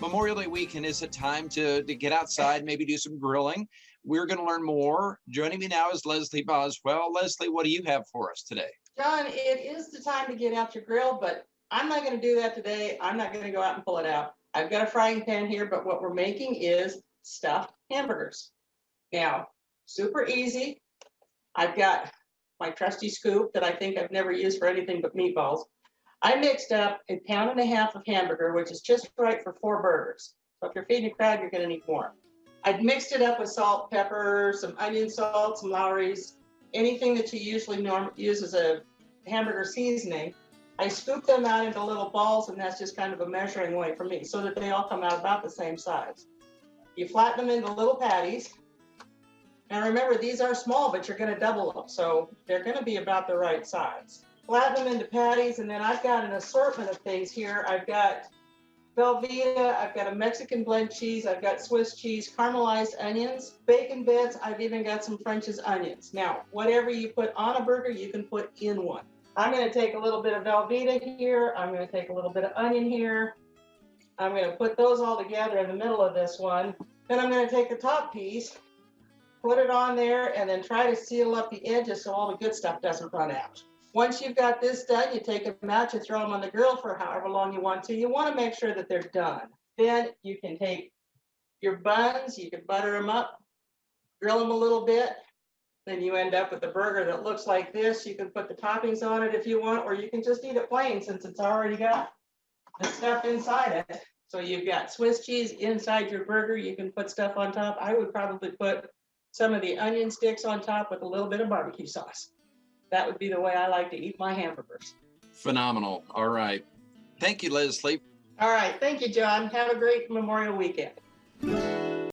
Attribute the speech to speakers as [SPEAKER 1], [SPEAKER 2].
[SPEAKER 1] Memorial Day weekend is a time to get outside, maybe do some grilling. We're going to learn more. Joining me now is Leslie Boswell. Leslie, what do you have for us today?
[SPEAKER 2] John, it is the time to get out your grill, but I'm not going to do that today. I'm not going to go out and pull it out. I've got a frying pan here, but what we're making is stuffed hamburgers. Now, super easy. I've got my trusty scoop that I think I've never used for anything but meatballs. I mixed up 1.5 pounds of hamburger, which is just right for 4 burgers. So if you're feeding a crowd, you're going to need more. I've mixed it up with salt, pepper, some onion salt, some Lowry's, anything that you usually use as a hamburger seasoning. I scoop them out into little balls, and that's just kind of a measuring way for me so that they all come out about the same size. You flatten them into little patties. Now remember, these are small, but you're going to double them, so they're going to be about the right size. Flatten them into patties, and then I've got an assortment of things here. I've got Velveeta, I've got a Mexican blend cheese, I've got Swiss cheese, caramelized onions, bacon bits, I've even got some French's onions. Now, whatever you put on a burger, you can put in one. I'm going to take a little bit of Velveeta here. I'm going to take a little bit of onion here. I'm going to put those all together in the middle of this one. Then I'm going to take the top piece, put it on there, and then try to seal up the edges so all the good stuff doesn't run out. Once you've got this done, you take them out, you throw them on the grill for however long you want to. You want to make sure that they're done. Then you can take your buns, you can butter them up, grill them a little bit. Then you end up with a burger that looks like this. You can put the toppings on it if you want, or you can just eat it plain since it's already got the stuff inside it. So you've got Swiss cheese inside your burger. You can put stuff on top. I would probably put some of the onion sticks on top with a little bit of barbecue sauce. That would be the way I like to eat my hamburgers.
[SPEAKER 1] Phenomenal. All right. Thank you, Leslie.
[SPEAKER 2] All right. Thank you, John. Have a great Memorial weekend.